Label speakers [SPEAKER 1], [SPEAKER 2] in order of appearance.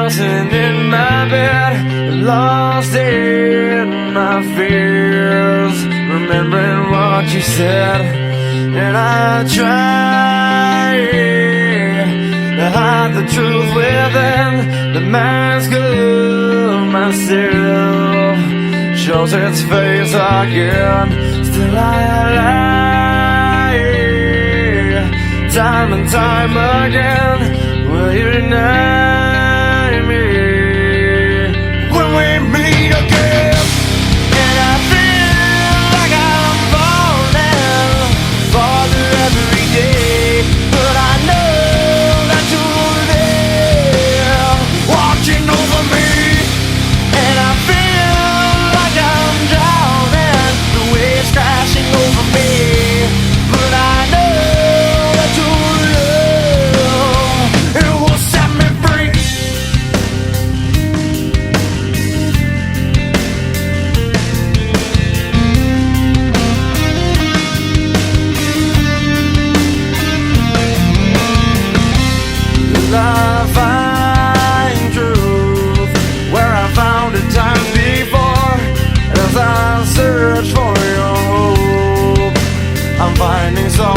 [SPEAKER 1] tossing in my bed, lost in my fears, remembering what you said. And I try to hide the truth within the mask of myself, shows its face again. Still I lie, time and time again. Will you deny me when we meet again? And I feel like I'm falling farther every day, but I know that you're there watching over me. And I feel like I'm drowning, the waves crashing over me, but I know that your love, it will set me free. I find truth where I found it times before. As I search for your hope, I'm finding so